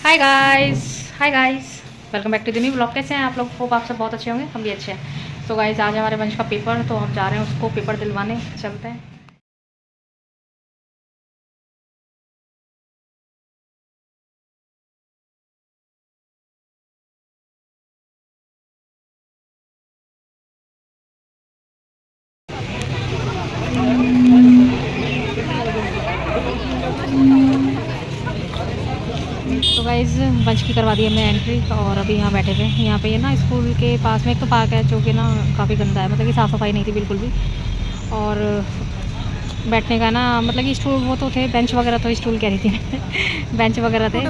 Hi guys. Hi guys, welcome back to the new blog. कैसे हैं आप लोग? होप आप सब बहुत अच्छे होंगे, हम भी अच्छे हैं। सो गाइस, आज हमारे वंश का पेपर, तो हम जा रहे हैं उसको पेपर दिलवाने। चलते हैं। तो गाइस, वंश की करवा दी हमने एंट्री और अभी यहाँ बैठे हुए हैं। यहाँ पे ये ना स्कूल के पास में एक तो पार्क है जो कि ना काफ़ी गंदा है, मतलब कि साफ़ सफाई नहीं थी बिल्कुल भी। और बैठने का ना मतलब कि स्टूल वो तो थे, बेंच वगैरह, तो स्टूल कह रही थी मैं बेंच वगैरह थे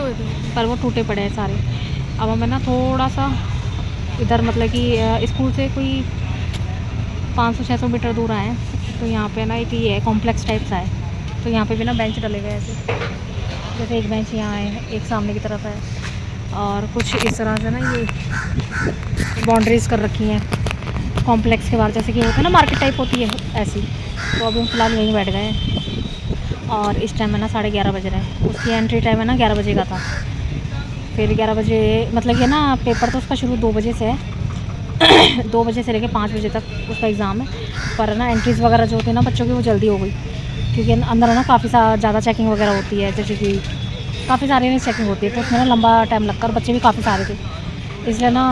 पर वो टूटे पड़े हैं सारे। अब हमें ना थोड़ा सा इधर मतलब कि स्कूल से कोई 500-600 मीटर दूर आए हैं। तो यहाँ पे ना एक ये है, कॉम्प्लेक्स टाइप सा है। तो यहाँ पे भी ना बेंच डले गए ऐसे, जैसे एक बेंच यहाँ है, एक सामने की तरफ है, और कुछ इस तरह से ना ये बाउंड्रीज़ कर रखी हैं कॉम्प्लेक्स के बाहर, जैसे कि होता है ना मार्केट टाइप होती है ऐसी। तो अभी हम फ़िलहाल यहीं बैठ गए हैं और इस टाइम है ना 11:30 बज रहे हैं। उसकी एंट्री टाइम है ना 11 बजे का था। फिर 11 बजे मतलब कि ना पेपर तो उसका शुरू 2 बजे से है 2 बजे से लेकर 5 बजे तक उसका एग्ज़ाम है। पर ना एंट्रीज़ वगैरह जो होती है ना बच्चों की, वो जल्दी हो गई, क्योंकि अंदर है ना काफ़ी ज़्यादा चेकिंग वगैरह होती है, जैसे कि काफ़ी सारी चेकिंग होती है। तो उसमें ना लंबा टाइम लगता है और बच्चे भी काफ़ी सारे थे, इसलिए ना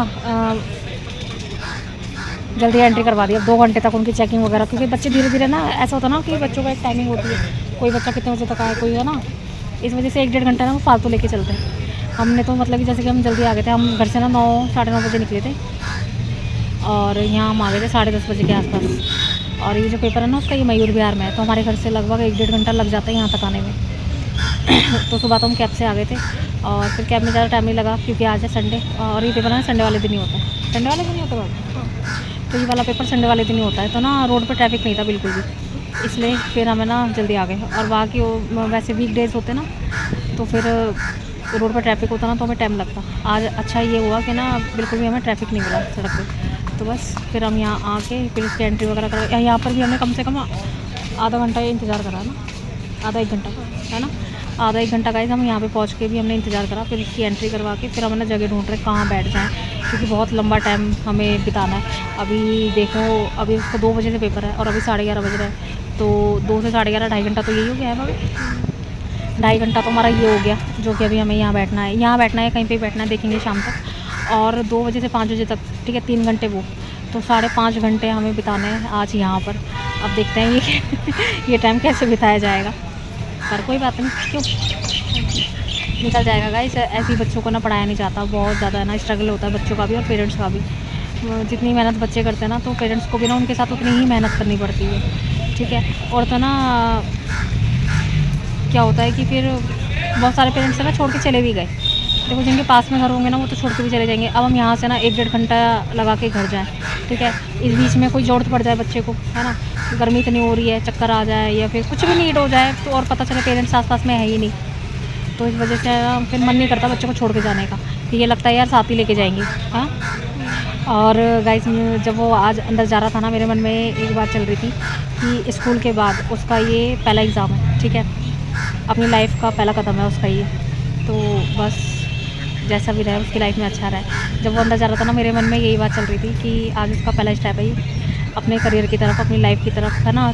जल्दी एंट्री करवा दी। अब 2 घंटे तक उनकी चेकिंग वगैरह, क्योंकि बच्चे धीरे धीरे ना, ऐसा होता है ना कि बच्चों का एक टाइमिंग होती है, कोई बच्चा कितने बजे तक आए, कोई है ना, इस वजह से 1-1.5 घंटा ना वो फालतू लेके चलते हैं। हमने तो मतलब कि जैसे कि हम जल्दी आ गए थे, हम घर से ना 9-9:30 बजे निकले थे और यहाँ हम आ गए थे 10:30 बजे के आसपास। और ये जो पेपर है ना उसका, ये मयूर विहार में है, तो हमारे घर से लगभग 1-1.5 घंटा लग जाता है यहाँ तक आने में। तो सुबह तो हम कैब से आ गए थे और फिर कैब में ज़्यादा टाइम नहीं लगा, क्योंकि आज है संडे और ये पेपर है संडे वाले दिन ही होता है। संडे वाले दिन ही होता है, तो ये वाला पेपर संडे वाले दिन ही होता है। तो ना रोड पर ट्रैफिक नहीं था बिल्कुल भी, इसलिए फिर हमें ना जल्दी आ गए। और बाकी वैसे वीक डेज़ होते ना तो फिर रोड पर ट्रैफिक होता ना तो हमें टाइम लगता। आज अच्छा ये हुआ कि ना बिल्कुल भी हमें ट्रैफिक नहीं मिला सड़क पे। तो बस फिर हम यहाँ आके फिर उसकी एंट्री वगैरह कर, यहाँ पर भी हमने कम से कम आधा घंटा इंतज़ार करा ना, आधा 1 घंटा है ना, आधा 1 घंटा गाइस हम यहाँ पे पहुँच के भी हमने इंतज़ार करा। फिर इसकी एंट्री करवा के फिर हम ना जगह ढूंढ रहे कहाँ बैठ जाएँ, क्योंकि बहुत लंबा टाइम हमें बिताना है। अभी देखो, अभी उसका 2 बजे से पेपर है और अभी 11:30 बज रहे हैं, तो 2 से 11:30 2.5 घंटा तो यही हो गया है भाई। 2.5 घंटा तो हमारा ये हो गया, जो कि अभी हमें यहाँ बैठना है, कहीं पर बैठना है, देखेंगे शाम तक। और 2 बजे से 5 बजे तक, ठीक है, 3 घंटे वो, तो 5.5 घंटे हमें बिताने हैं आज यहाँ पर। अब देखते हैं ये ये टाइम कैसे बिताया जाएगा, पर कोई बात नहीं, क्यों निकल जाएगा गाइस। ऐसे ही बच्चों को ना पढ़ाया नहीं जाता, बहुत ज़्यादा है ना स्ट्रगल होता है बच्चों का भी और पेरेंट्स का भी। जितनी मेहनत बच्चे करते हैं ना, तो पेरेंट्स को भी ना उनके साथ उतनी ही मेहनत करनी पड़ती है, ठीक है। और तो ना क्या होता है कि फिर बहुत सारे पेरेंट्स ना छोड़ के चले भी गए। देखो, जिनके पास में घर होंगे ना वो तो छोड़ के भी चले जाएंगे। अब हम यहाँ से ना 1-1.5 घंटा लगा के घर जाएँ, ठीक है। इस बीच में कोई ज़रूरत पड़ जाए बच्चे को, है ना, गर्मी इतनी हो रही है, चक्कर आ जाए या फिर कुछ भी नीड हो जाए, तो और पता चले पेरेंट्स आस-पास में है ही नहीं, तो इस वजह से फिर मन नहीं करता बच्चे को छोड़ के जाने का। फिर ये लगता है यार साथ ही लेके जाएंगे, हाँ। और गाइस, जब वो आज अंदर जा रहा था ना, मेरे मन में एक बात चल रही थी कि स्कूल के बाद उसका ये पहला एग्ज़ाम है, ठीक है, अपनी लाइफ का पहला कदम है उसका ये। तो बस जैसा भी रहे उसकी लाइफ में अच्छा रहे। जब वो अंदर जा रहा था ना, मेरे मन में यही बात चल रही थी कि आज उसका पहला स्टेप है ये अपने करियर की तरफ, अपनी लाइफ की तरफ, है ना।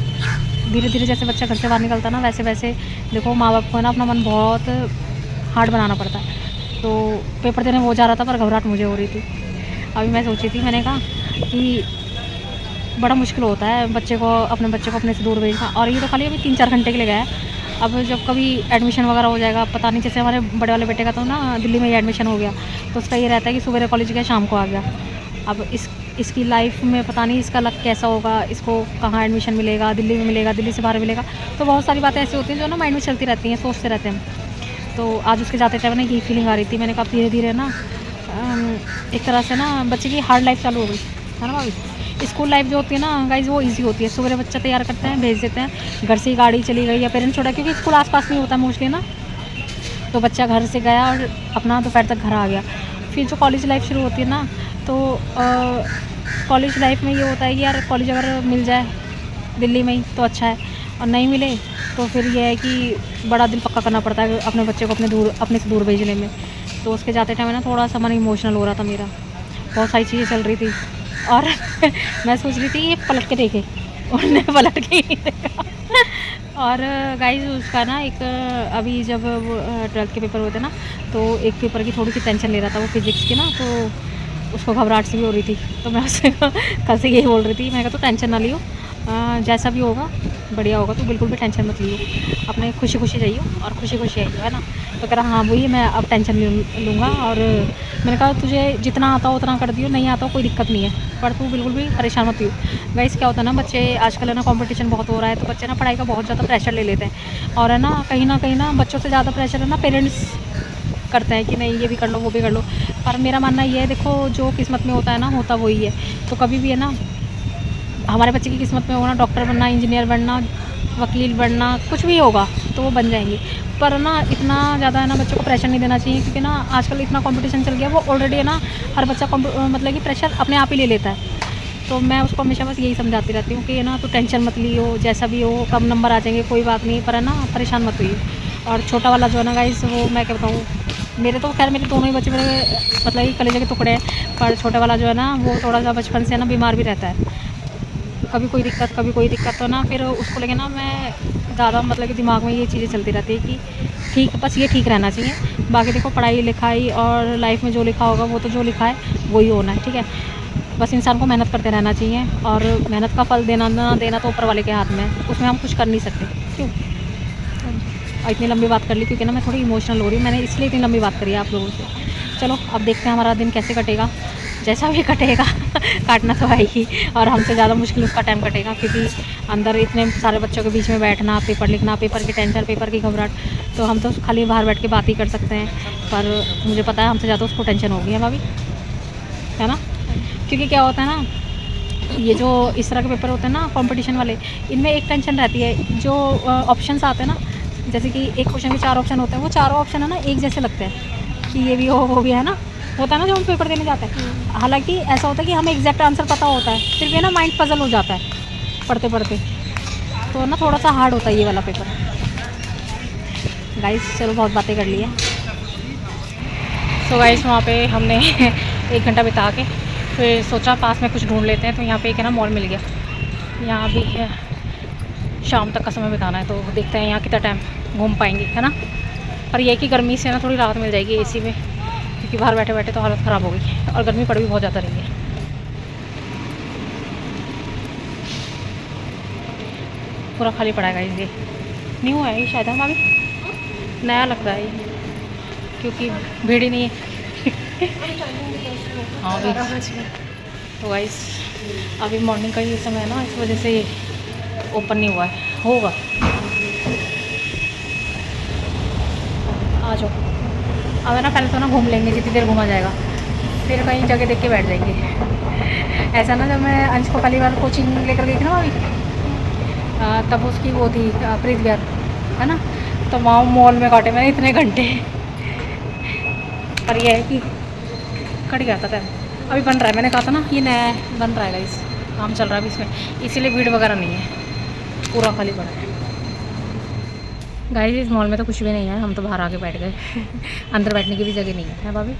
धीरे धीरे जैसे बच्चा घर से बाहर निकलता है ना, वैसे वैसे देखो माँ बाप को ना अपना मन बहुत हार्ड बनाना पड़ता है। तो पेपर देने वो जा रहा था पर घबराहट मुझे हो रही थी। अभी मैं सोची थी, मैंने कहा कि बड़ा मुश्किल होता है बच्चे को, अपने बच्चे को अपने से दूर भेजना। और ये तो खाली अभी 3-4 घंटे के लिए गया है। अब जब कभी एडमिशन वगैरह हो जाएगा, पता नहीं, जैसे हमारे बड़े वाले बेटे का तो ना दिल्ली में ही एडमिशन हो गया, तो उसका ये रहता है कि सुबह कॉलेज गया शाम को आ गया। अब इसकी लाइफ में पता नहीं इसका लक कैसा होगा, इसको कहाँ एडमिशन मिलेगा, दिल्ली में मिलेगा, दिल्ली से बाहर मिलेगा। तो बहुत सारी बातें ऐसी होती हैं जो ना माइंड में चलती रहती हैं, सोचते रहते हैं। तो आज उसके जाते टाइम ना यही फीलिंग आ रही थी। मैंने कहा धीरे धीरे ना एक तरह से ना बच्चे की हार्ड लाइफ चालू हो गई है ना भाभी। स्कूल लाइफ जो होती है ना गाइज, वो इजी होती है। सुबह बच्चा तैयार करते हैं, भेज देते हैं, घर से ही गाड़ी चली गई या पेरेंट्स छोड़ा, क्योंकि स्कूल आसपास नहीं होता मोस्टली ना, तो बच्चा घर से गया और अपना दोपहर तक घर आ गया। फिर जो कॉलेज लाइफ शुरू होती है ना, तो कॉलेज लाइफ में ये होता है कि यार कॉलेज अगर मिल जाए दिल्ली में ही तो अच्छा है, और नहीं मिले तो फिर ये है कि बड़ा दिल पक्का करना पड़ता है अपने बच्चे को अपने से दूर भेजने में। तो उसके जाते टाइम ना थोड़ा सा मन इमोशनल हो रहा था मेरा, बहुत सारी चीज़ें चल रही थी और मैं सोच रही थी ये पलट के देखे, उन्होंने पलट के ही देखा। और गाइस उसका ना एक अभी जब वो 12th के पेपर हुए थे ना, तो एक पेपर की थोड़ी सी टेंशन ले रहा था वो फिज़िक्स की ना, तो उसको घबराहट सी भी हो रही थी। तो मैं उससे कल से यही बोल रही थी, मैं कहा तो टेंशन ना लियो, जैसा भी होगा बढ़िया होगा, तो बिल्कुल भी टेंशन मत लियो, अपने खुशी खुशी जाइयो और खुशी खुशी आइयो, है ना। तो कह रहा हाँ वही मैं अब टेंशन लूँगा। और मैंने कहा तुझे जितना आता हो उतना कर दियो, नहीं आता हो कोई दिक्कत नहीं है, पर तू बिल्कुल भी परेशान मत हो। गाइस क्या होता है ना, बच्चे आजकल है ना कंपटीशन बहुत हो रहा है, तो बच्चे ना पढ़ाई का बहुत ज़्यादा प्रेशर ले लेते हैं, और है ना कहीं ना बच्चों से ज़्यादा प्रेशर है ना पेरेंट्स करते हैं कि नहीं ये भी कर लो वो भी कर लो। पर मेरा मानना ये है, देखो जो किस्मत में होता है ना होता वही है। तो कभी भी है ना हमारे बच्चे की किस्मत में होना डॉक्टर बनना, इंजीनियर बनना, वकील बनना, कुछ भी होगा तो वो बन जाएंगे। पर ना इतना ज़्यादा है ना बच्चों को प्रेशर नहीं देना चाहिए, क्योंकि ना आजकल इतना कंपटीशन चल गया, वो ऑलरेडी है ना हर बच्चा मतलब कि प्रेशर अपने आप ही ले लेता है। तो मैं उसको हमेशा बस यही समझाती रहती हूँ कि ना तो टेंशन मत लियो, जैसा भी हो कम नंबर आ जाएंगे कोई बात नहीं, पर है ना परेशान मत हुई। और छोटा वाला जो है ना गाइस, वो मैं क्या बताऊँ, मेरे तो खैर मेरे दोनों ही बच्चे मेरे मतलब कि कलेजे के टुकड़े हैं, पर छोटा वाला जो है ना वो थोड़ा सा बचपन से ना बीमार भी रहता है, कभी कोई दिक्कत तो ना फिर उसको लेके ना मैं ज़्यादा मतलब कि दिमाग में ये चीज़ें चलती रहती है कि ठीक बस ये ठीक रहना चाहिए, बाकी देखो पढ़ाई लिखाई और लाइफ में जो लिखा होगा वो तो जो लिखा है वही होना है, ठीक है। बस इंसान को मेहनत करते रहना चाहिए, और मेहनत का फल देना ना देना तो ऊपर वाले के हाथ में है, उसमें हम कुछ कर नहीं सकते। क्यों और इतनी लंबी बात कर ली, क्योंकि ना मैं थोड़ी इमोशनल हो रही हूँ, मैंने इसलिए इतनी लंबी बात करी है आप लोगों से। चलो अब देखते हैं हमारा दिन कैसे कटेगा, जैसा भी कटेगा काटना तो है ही, और हमसे ज़्यादा मुश्किल उसका टाइम कटेगा, क्योंकि अंदर इतने सारे बच्चों के बीच में बैठना, पेपर लिखना, पेपर की टेंशन, पेपर की घबराहट, तो हम तो खाली बाहर बैठ के बात ही कर सकते हैं। पर मुझे पता है हमसे ज़्यादा उसको टेंशन होगी है भाभी, है ना। क्योंकि क्या होता है ना, ये जो इस तरह के पेपर होते हैं ना कंपटीशन वाले, इनमें एक टेंशन रहती है, जो ऑप्शंस आते हैं ना, जैसे कि एक क्वेश्चन के 4 ऑप्शन होते हैं, वो चारों ऑप्शन है ना एक जैसे लगते हैं कि ये भी हो वो भी है ना, होता है ना जब हम पेपर देने जाते हैं। हालांकि ऐसा होता है कि हमें एग्जैक्ट आंसर पता होता है, फिर भी है ना माइंड पजल हो जाता है पढ़ते पढ़ते, तो ना थोड़ा सा हार्ड होता है ये वाला पेपर। गाइस चलो बहुत बातें कर ली है। सो गाइस वहाँ पे हमने 1 घंटा बिता के फिर सोचा पास में कुछ ढूंढ लेते हैं, तो यहाँ पे एक है ना मॉल मिल गया, यहाँ भी है, शाम तक का समय बिताना है, तो देखते हैं यहाँ कितना टाइम घूम पाएंगे, है ना। पर यह कि गर्मी से ना थोड़ी राहत मिल जाएगी एसी में, क्योंकि बाहर बैठे बैठे तो हालत ख़राब हो गई, और गर्मी पड़ भी बहुत ज़्यादा रही है। पूरा खाली पड़ा है ये, न्यू है ये शायद, हम अभी नया लगता है ये, क्योंकि भीड़ ही नहीं है। हाँ भी तो गाइस अभी मॉर्निंग का ये समय है ना, इस वजह से ओपन नहीं हुआ है, होगा। आ जाओ अब है ना, पहले तो ना घूम लेंगे जितनी देर घूमा जाएगा, फिर कहीं जगह देख के बैठ जाएंगे। ऐसा ना जब मैं अंश को पहली बार कोचिंग लेकर गई थी ना अभी, तब उसकी वो थी प्रीत बिहार, है ना, तो वहाँ मॉल में काटे मैंने इतने घंटे। पर यह है कि कट गया था टाइम, अभी बन रहा है, मैंने कहा था ना ये नया बन रहा है गाइस, काम चल रहा है अभी इसमें, इसीलिए भीड़ वगैरह नहीं है, पूरा खाली पड़ा है। गाइस इस मॉल में तो कुछ भी नहीं है, हम तो बाहर आके बैठ गए। अंदर बैठने की भी जगह नहीं है भाभी,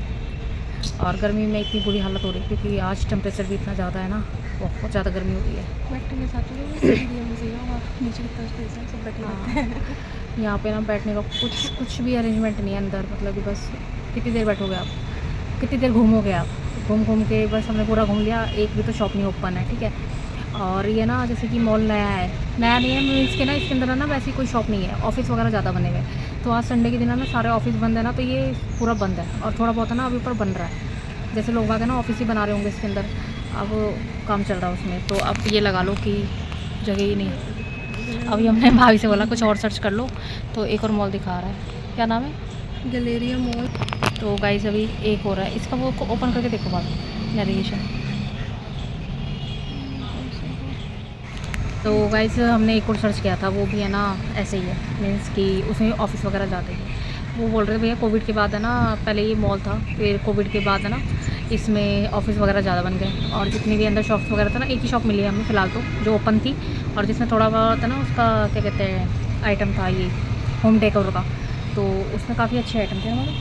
और गर्मी में इतनी बुरी हालत हो रही है, क्योंकि आज टेम्परेचर भी इतना ज़्यादा है ना, बहुत ज़्यादा गर्मी हो रही है। यहाँ पे ना बैठने का कुछ भी अरेंजमेंट नहीं है अंदर, मतलब कि बस कितनी देर बैठोगे आप, कितनी देर घूमोगे आप, घूम के बस हमने पूरा घूम लिया, एक भी तो शॉप नहीं ओपन है, ठीक है। और ये ना जैसे कि मॉल नया नहीं है मीन्स के ना, इसके अंदर है ना वैसी कोई शॉप नहीं है, ऑफिस वगैरह ज़्यादा बने हुए हैं, तो आज संडे के दिन है ना सारे ऑफिस बंद है ना, तो ये पूरा बंद है, और थोड़ा बहुत है ना अभी ऊपर बन रहा है, जैसे लोग आगे ना ऑफिस ही बना रहे होंगे इसके अंदर, अब काम चल रहा है उसमें, तो अब ये लगा लो कि जगह ही नहीं है। अभी हमने भाभी से बोला कुछ और सर्च कर लो, तो एक और मॉल दिखा रहा है, क्या नाम है, गैलेरिया मॉल। तो गाइस अभी एक हो रहा है, इसका वो ओपन करके देखो बात नेविगेशन। तो गाइस हमने एक और सर्च किया था, वो भी है ना ऐसे ही है, मीन्स कि उसमें ऑफिस वगैरह जाते हैं, वो बोल रहे थे भैया कोविड के बाद है ना, पहले ये मॉल था, फिर कोविड के बाद है ना इसमें ऑफिस वगैरह ज़्यादा बन गए, और जितनी भी अंदर शॉप्स वगैरह था ना, एक ही शॉप मिली है हमें फ़िलहाल तो जो ओपन थी, और जिसमें थोड़ा बहुत है ना उसका क्या कहते हैं आइटम था ये होम डेकोर का, तो उसमें काफ़ी अच्छे आइटम थे हमारे,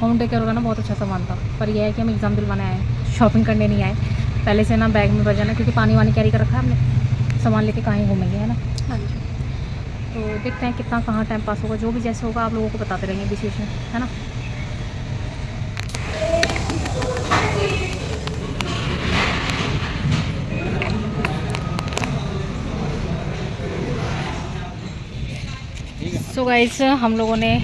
होम डेकोर का ना बहुत अच्छा सामान था, पर यह है कि हम एग्ज़ाम दिलवाने आए हैं, शॉपिंग करने नहीं आए। पहले से ना बैग में भर जाना, क्योंकि पानी वानी कैरी कर रखा है हमने, सामान लेके कहीं घूमेंगे, है ना। हाँ जी। तो देखते हैं कितना कहाँ टाइम पास होगा, जो भी जैसे होगा आप लोगों को बताते रहेंगे बीच बीच में, है ना। सो गाइस हम लोगों ने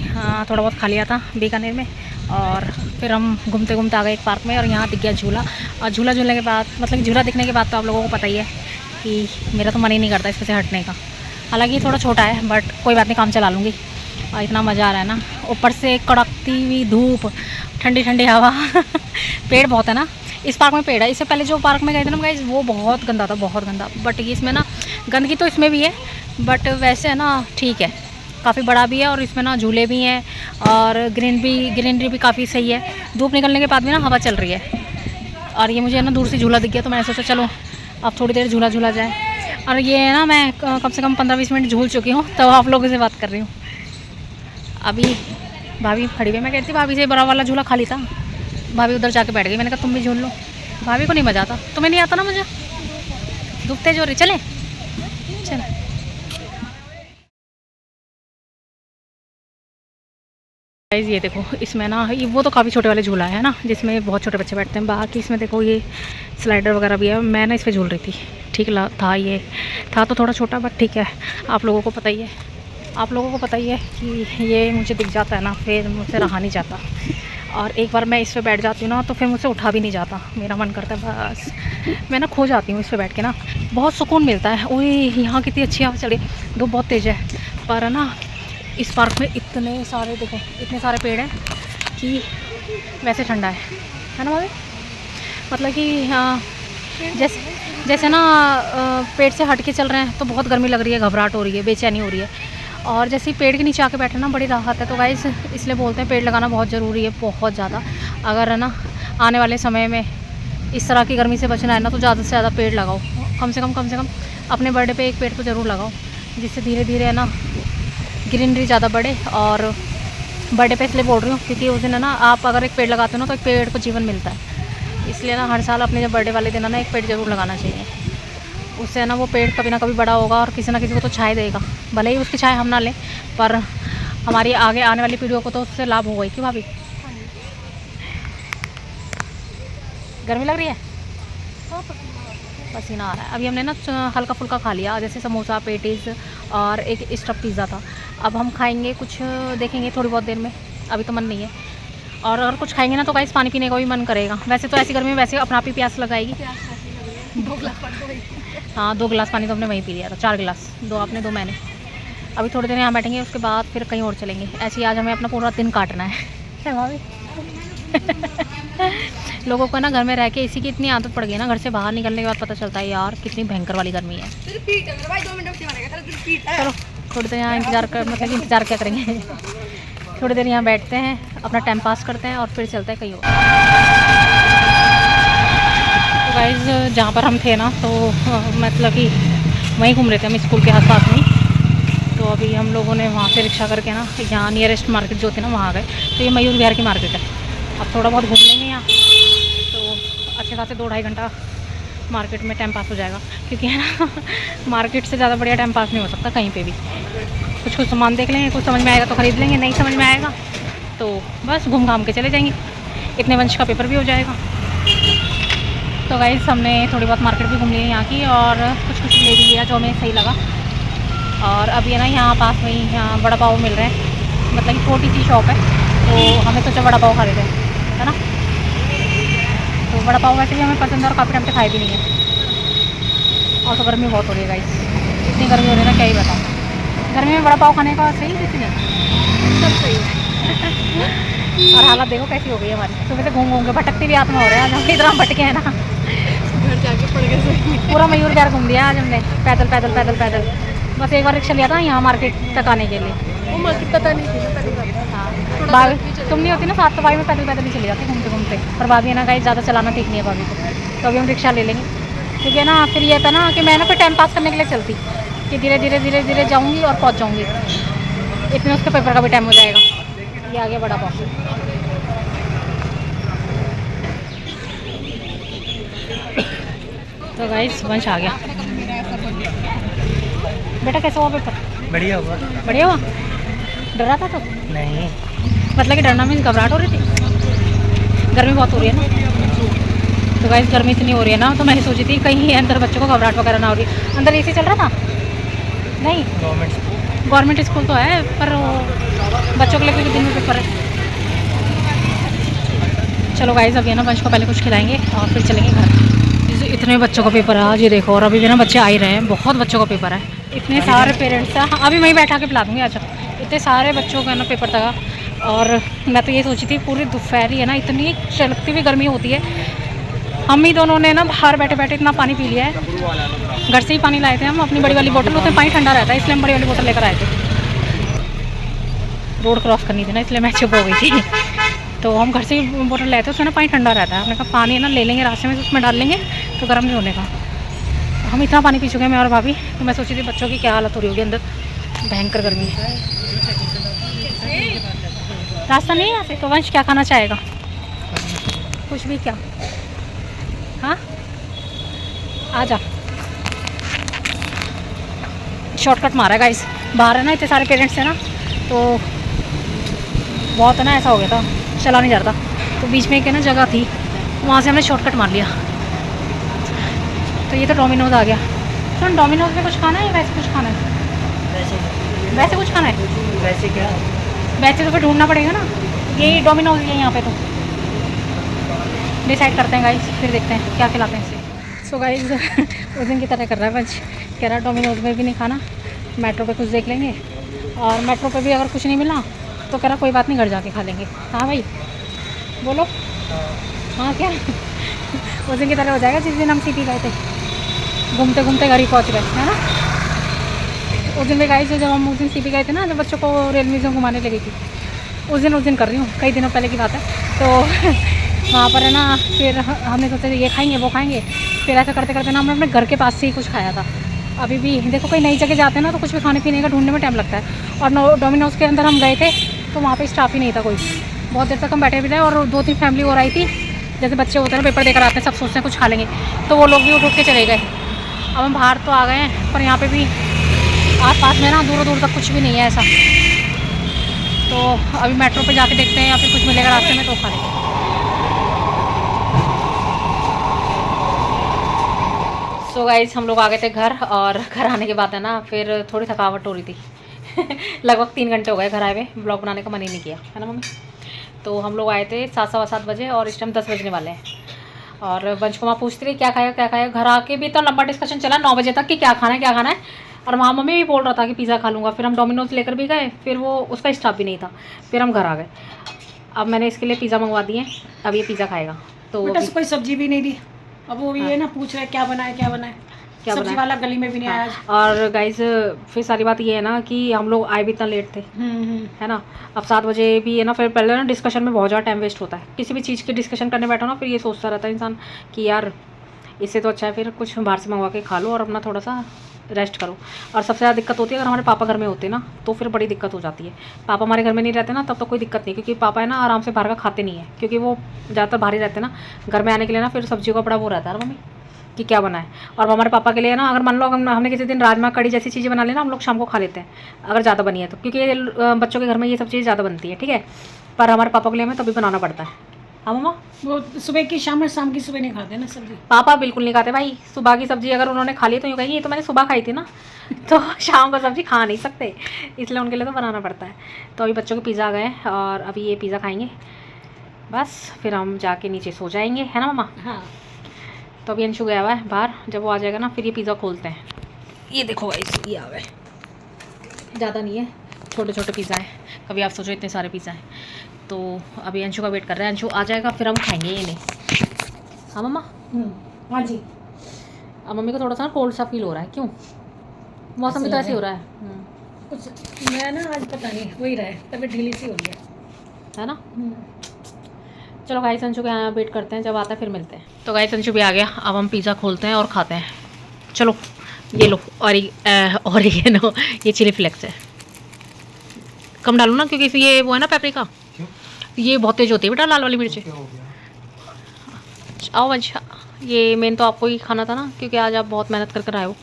थोड़ा बहुत खा लिया था बीकानेर में, और फिर हम घूमते घूमते आ गए एक पार्क में, और यहाँ दिख गया झूला। और झूला झूलने के बाद, मतलब झूला दिखने के बाद तो आप लोगों को पता ही है कि मेरा तो मन ही नहीं करता इस पर से हटने का। हालांकि ये थोड़ा छोटा है, बट कोई बात नहीं, काम चला लूँगी। और इतना मज़ा आ रहा है ना, ऊपर से कड़कती हुई धूप, ठंडी ठंडी हवा पेड़ बहुत है ना इस पार्क में, पेड़ है। इससे पहले जो पार्क में गए थे ना गाइस, वो बहुत गंदा था, बहुत गंदा। बट ये इसमें ना गंदगी तो इसमें भी है, बट वैसे है ना ठीक है, काफ़ी बड़ा भी है, और इसमें ना झूले भी हैं, और ग्रीनरी भी काफ़ी सही है। धूप निकलने के बाद भी ना हवा चल रही है। और ये मुझे ना दूर से झूला दिख गया, तो मैंने सोचा चलो अब थोड़ी देर झूला झूला जाए। और ये है ना, मैं कम से कम 15-20 मिनट झूल चुकी हूँ, तो आप लोगों से बात कर रही हूँ। अभी भाभी खड़ी हुई, मैं कहती भाभी से बड़ा वाला झूला खाली था, भाभी उधर जाके बैठ गई। मैंने कहा तुम भी झूल लो, भाभी को नहीं मज़ा आता, तुम्हें नहीं आता ना मुझे, धूप तेज हो रही, चले चल। गाइस ये देखो, इसमें ना वो तो काफ़ी छोटे वाले झूला है ना, जिसमें बहुत छोटे बच्चे बैठते हैं। बाकी इसमें देखो ये स्लाइडर वगैरह भी है। मैं ना इस पर झूल रही थी, ठीक था, ये था तो थोड़ा छोटा, बट ठीक है। आप लोगों को पता ही है, आप लोगों को पता ही है कि ये मुझे दिख जाता है ना, फिर मुझसे रहा नहीं जाता। और एक बार मैं इस पर बैठ जाती हूँ ना, तो फिर मुझसे उठा भी नहीं जाता, मेरा मन करता है बस मैं ना खो जाती हूँ इस पर बैठ के ना, बहुत सुकून मिलता है। ओए यहाँ कितनी अच्छी हवा चली, धूप बहुत तेज़ है, पर ना इस पार्क में इतने सारे, देखो इतने सारे पेड़ हैं कि वैसे ठंडा है ना भाभी। मतलब कि जैसे ना पेड़ से हट के चल रहे हैं तो बहुत गर्मी लग रही है, घबराहट हो रही है, बेचैनी हो रही है, और जैसे ही पेड़ के नीचे आके बैठे ना बड़ी राहत है। तो गाइस इसलिए बोलते हैं पेड़ लगाना बहुत ज़रूरी है, बहुत ज़्यादा। अगर है ना आने वाले समय में इस तरह की गर्मी से बचना है ना, तो ज़्यादा से ज़्यादा पेड़ लगाओ, कम से कम अपने बर्थडे पे एक पेड़ तो ज़रूर लगाओ, जिससे धीरे धीरे है ना ग्रीनरी ज़्यादा बढ़े। और बर्थडे पे इसलिए बोल रही हूँ क्योंकि उस दिन है ना, आप अगर एक पेड़ लगाते हो ना, तो एक पेड़ को जीवन मिलता है। इसलिए ना हर साल अपने जब बर्थडे वाले दिन है ना, एक पेड़ ज़रूर लगाना चाहिए। उससे है ना वो पेड़ कभी ना कभी बड़ा होगा, और किसी ना किसी को तो छाया देगा, भले ही उसकी छाया हम ना लें, पर हमारी आगे आने वाली पीढ़ियों को तो उससे लाभ होगा ही। क्यों भाभी, गर्मी लग रही है, पसीना आ रहा है। अभी हमने ना हल्का फुल्का खा लिया, जैसे समोसा, पेटीज और एक स्टफ पिज़्ज़ा था। अब हम खाएंगे कुछ, देखेंगे थोड़ी बहुत देर में, अभी तो मन नहीं है। और अगर कुछ खाएंगे ना तो गाइस पानी पीने का भी मन करेगा। वैसे तो ऐसी गर्मी में वैसे अपना आप ही प्यास लगाएगी। 2 गिलास पानी। हाँ 2 गिलास पानी तो हमने वहीं पी लिया था, 4 गिलास, 2 आपने 2 मैंने। अभी थोड़ी देर यहाँ बैठेंगे, उसके बाद फिर कहीं और चलेंगे। ऐसे ही आज हमें अपना पूरा दिन काटना है भाभी। लोगों को ना घर में रह के इसी की इतनी आदत पड़ गई ना, घर से बाहर निकलने के बाद पता चलता है यार कितनी भयंकर वाली गर्मी है। चलो थोड़ी देर यहाँ इंतज़ार कर, मतलब कि इंतज़ार क्या करेंगे थोड़ी देर यहाँ बैठते हैं, अपना टाइम पास करते हैं, और फिर चलते हैं कहीं और। तो गाइस जहाँ पर हम थे ना, तो मतलब कि वहीं घूम रहे थे हम, स्कूल के आसपास में। तो अभी हम लोगों ने वहाँ से रिक्शा करके ना यहाँ नियरेस्ट मार्केट जो थी ना वहाँ गए। तो ये मयूर विहार की मार्केट है। अब थोड़ा बहुत घूम लेंगे यहाँ, तो अच्छे खासे 2-2.5 घंटा मार्केट में टाइम पास हो जाएगा। क्योंकि है ना मार्केट से ज़्यादा बढ़िया टाइम पास नहीं हो सकता कहीं पे भी। कुछ सामान देख लेंगे, कुछ समझ में आएगा तो ख़रीद लेंगे, नहीं समझ में आएगा तो बस घूम घाम के चले जाएंगे, इतने वंश का पेपर भी हो जाएगा। तो गाइस हमने थोड़ी बहुत मार्केट भी घूम ली है यहाँ की, और कुछ ले भी लिया जो हमें सही लगा। और अभी है ना यहाँ पास में ही यहाँ वड़ा पाव मिल रहे हैं, मतलब कि छोटी सी शॉप है, तो हमें सोचा वड़ा पाव खा लेते हैं, है ना। तो वड़ा पाव वैसे भी हमें पसंद है, और काफ़ी टाइम से खाए भी नहीं है। और तो गर्मी बहुत हो रही है गाइस, इतनी गर्मी हो रही है ना क्या ही बताऊँ। गर्मी में वड़ा पाव खाने का सही डिसीजन, सब सही है। और हालत देखो कैसी हो गई है हमारी, सुबह से घूम घूम के भटकती भी आत्मा हो रहा है। आज हम इतना भटके हैं ना, घर जाके पड़ गए सही। पूरा मयूर विहार घूम लिया आज हमने, पैदल पैदल पैदल पैदल। बस एक बार रिक्शा लिया था यहाँ मार्केट तक आने के लिए। वो मार्केट पता नहीं थी ना पहली बार। हाँ भाभी तुम नहीं होती ना साथ, तो भाभी में पैदल पैदल ही चली जाती घूमते घूमते। पर भाभी है ना गाइस ज़्यादा चलाना ठीक नहीं है भाभी को, तो अभी हम रिक्शा ले लेंगे। क्योंकि है ना फिर ये था ना कि मैं ना फिर टाइम पास करने के लिए चलती, कि धीरे धीरे धीरे धीरे जाऊँगी और पहुँच जाऊँगी, इतने उसके पेपर का भी टाइम हो जाएगा। ये आ गया बड़ा पाव। गाइस वंश आ गया। बेटा कैसा हुआ पेपर? बढ़िया हुआ। बढ़िया हुआ। डरा था तो? नहीं, मतलब कि डरना मीन्स घबराहट हो रही थी? गर्मी बहुत हो रही है ना, तो गाइस गर्मी इतनी हो रही है ना, तो मैं सोची थी कहीं अंदर बच्चों को घबराहट वगैरह ना हो रही। अंदर एसी चल रहा था? नहीं, गवर्नमेंट स्कूल तो है पर बच्चों के लिए भी दिन में पेपर है। चलो गाइस अभी है ना वंश को पहले कुछ खिलाएंगे और फिर चलेंगे घर। इतने बच्चों का पेपर है आज, ये देखो, और अभी भी ना बच्चे आ ही रहे हैं, बहुत बच्चों का पेपर है। इतने सारे पेरेंट्स हैं। हाँ, अभी मैं ही बैठा के पिला दूँगी। अच्छा, इतने सारे बच्चों का ना पेपर था और मैं तो ये सोची थी पूरी दोपहर ही है ना, इतनी चलती हुई गर्मी होती है। हम ही दोनों ने ना बाहर बैठे बैठे इतना पानी पी लिया है। घर से ही पानी लाए थे हम, अपनी बड़ी वाली बोतल, उसमें पानी ठंडा रहता है इसलिए हम बड़ी वाली बोतल लेकर आए थे। रोड क्रॉस करनी थी ना इसलिए मैं चुप हो गई थी। तो हम घर से ही बोतल लाए थे, उसमें ना पानी ठंडा रहता है। हमने कहा पानी ना ले लेंगे रास्ते में, उसमें डाल लेंगे तो गर्म नहीं होने का। हम इतना पानी पी चुके हैं मैं और भाभी, तो मैं सोची थी बच्चों की क्या हालत हो रही होगी अंदर, भयंकर गर्मी है। रास्ता नहीं है यहाँ से, तो वंश क्या खाना चाहेगा? कुछ भी? क्या? हाँ आ जा। शॉर्टकट मारा है गाइस, बाहर है ना इतने सारे पेरेंट्स हैं ना, तो बहुत है ना ऐसा हो गया था, चला नहीं जा रहा था। तो बीच में एक है ना जगह थी, वहाँ से हमने शॉर्टकट मार लिया। तो ये तो डोमिनोज आ गया। सुन, डोमिनोज में कुछ खाना है या वैसे कुछ खाना है? वैसे कुछ खाना है? वैसे क्या? वैसे तो फिर ढूंढना पड़ेगा ना, यही डोमिनोज है यहाँ पे, तो डिसाइड करते हैं गाइस, फिर देखते हैं क्या खिलाते हैं इसे। सो गाइस उस दिन की तरह कर रहा है बच, कह रहा डोमिनोज में भी नहीं खाना, मेट्रो पे कुछ देख लेंगे, और मेट्रो पे भी अगर कुछ नहीं मिला तो कह रहा कोई बात नहीं घर जाके खा लेंगे। हाँ भाई बोलो। हाँ क्या उस दिन की तरह हो जाएगा जिस दिन हम सीपी गए थे, घूमते घूमते घर ही पहुँच गए, है ना। उस दिन भी गाइस जब हम उस दिन सीपी गए थे ना, जब बच्चों को रेल म्यूजियम घुमाने लगी थी, उस दिन कर रही हूँ, कई दिनों पहले की बात है। तो वहाँ पर है ना, फिर हमने सोचा ये खाएंगे वो खाएंगे, फिर ऐसा करते करते ना हमने अपने घर के पास से ही कुछ खाया था। अभी भी देखो कहीं नई जगह जाते हैं ना तो कुछ भी खाने पीने का ढूंढने में टाइम लगता है। और डोमिनोज़ के अंदर हम गए थे तो वहाँ पे स्टाफ ही नहीं था कोई, बहुत देर तक हम बैठे भी रहे, और 2-3 फैमिली और आई थी। जैसे बच्चे होते हैं ना पेपर देकर आते हैं, सब सोचते हैं कुछ खा लेंगे, तो वो लोग भी उठ के चले गए। अब हम बाहर तो आ गए हैं, पर यहाँ पर भी आस पास में ना दूर दूर तक कुछ भी नहीं है ऐसा। तो अभी मेट्रो पे जाके देखते हैं या फिर कुछ मिलेगा रास्ते में तो खा लेंगे। सो गाइस हम लोग आ गए थे घर, और घर आने के बाद है ना फिर थोड़ी थकावट हो रही थी लगभग 3 घंटे हो गए घर आए हुए, ब्लॉग बनाने का मन ही नहीं किया, है ना मम्मी। तो हम लोग आए थे 7-7 बजे और इस टाइम 10 बजने वाले हैं। और वंश को वहाँ पूछती रही क्या खाएगा क्या खाएगा। घर आके भी इतना लंबा डिस्कशन चला 9 बजे तक कि क्या खाना है। और वहाँ मम्मी भी बोल रहा था कि पिज़्ज़ा खा लूँगा। फिर हम डोमिनोज लेकर भी गए, फिर वो उसका स्टाफ भी नहीं था, फिर हम घर आ गए। अब मैंने इसके लिए पिज़्ज़ा मंगवा दिए, अब ये पिज़्ज़ा खाएगा। तो बेटा कोई सब्जी भी नहीं दी, अब वो ये ना पूछ रहा है क्या बनाए सब्जी वाला गली में भी नहीं आया। और गाइस फिर सारी बात ये है ना कि हम लोग आए भी इतना लेट थे, है ना। अब 7 बजे भी है ना, फिर पहले ना डिस्कशन में बहुत ज़्यादा टाइम वेस्ट होता है। किसी भी चीज़ की डिस्कशन करने बैठो ना, फिर ये सोचता रहता है इंसान कि यार इससे तो अच्छा है फिर कुछ बाहर से मंगवा के खा लो और अपना थोड़ा सा रेस्ट करो। और सबसे ज़्यादा दिक्कत होती है अगर हमारे पापा घर में होते ना, तो फिर बड़ी दिक्कत हो जाती है। पापा हमारे घर में नहीं रहते ना, तब तो कोई दिक्कत नहीं, क्योंकि पापा है ना आराम से बाहर का खाते नहीं है, क्योंकि वो ज़्यादातर बाहर ही रहते ना। घर में आने के लिए ना फिर सब्जियों का बड़ा वो रहता है मम्मी कि क्या बनाए। और हमारे पापा के लिए ना, अगर मान लो हमने किसी दिन राजमा कड़ी जैसी चीज़ें बना लेना, हम लोग शाम को खा लेते हैं अगर ज़्यादा बनी है तो, क्योंकि बच्चों के घर में ये सब चीज़ ज़्यादा बनती है, ठीक है। पर हमारे पापा के लिए हमें तभी बनाना पड़ता है। हाँ मम्मा, वो सुबह की शाम की सुबह नहीं खाते ना सब्जी। पापा बिल्कुल नहीं खाते भाई। सुबह की सब्जी अगर उन्होंने खा ली तो यूँ कहेंगे ये तो मैंने सुबह खाई थी ना तो शाम को सब्जी खा नहीं सकते, इसलिए उनके लिए तो बनाना पड़ता है। तो अभी बच्चों के पिज़्ज़ा आ गए और अभी ये पिज़्ज़ा खाएंगे बस, फिर हम जाके नीचे सो जाएंगे, है ना मम्मा। हाँ। तो अभी अंशु गया हुआ है बाहर, जब वो आ जाएगा ना फिर ये पिज़्ज़ा खोलते हैं। ये देखो गाइस, ये आ गए, ज़्यादा नहीं है, छोटे छोटे पिज़्ज़ा हैं। कभी आप सोचो इतने सारे पिज़्ज़ा हैं। तो अभी अंशु का वेट कर रहे हैं, अंशु आ जाएगा फिर हम खाएंगे ये नहीं। हाँ मम्मा। हाँ जी। अब मम्मी को थोड़ा सा कोल्ड सा फील हो रहा है, क्यों? मौसम भी तो ऐसे हो रहा है। कुछ मैं ना आज पता नहीं हो ही रहा है, तबीयत ढीली सी हो गई है ना। चलो गाइस अंशु के यहाँ वेट करते हैं, जब आता है फिर मिलते हैं। तो गाइस अंशु भी आ गया, अब हम पिज़्ज़ा खोलते हैं और खाते हैं। चलो ये लो, और ये नो, ये चिली फ्लेक्स है, कम डालो ना क्योंकि ये वो है ना पेपरिका, ये बहुत तेज होती है बेटा लाल वाली मिर्ची। आओ अच्छा, ये मेन तो आपको ही खाना था ना, क्योंकि आज आप बहुत मेहनत कर कर आए हो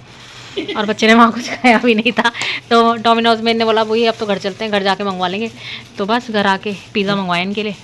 और बच्चे ने वहाँ कुछ खाया भी नहीं था। तो डोमिनोज में इन्हें बोला वही अब तो घर चलते हैं, घर जाके मंगवा लेंगे। तो बस घर आके पिज़्ज़ा मंगवाया इनके लिए।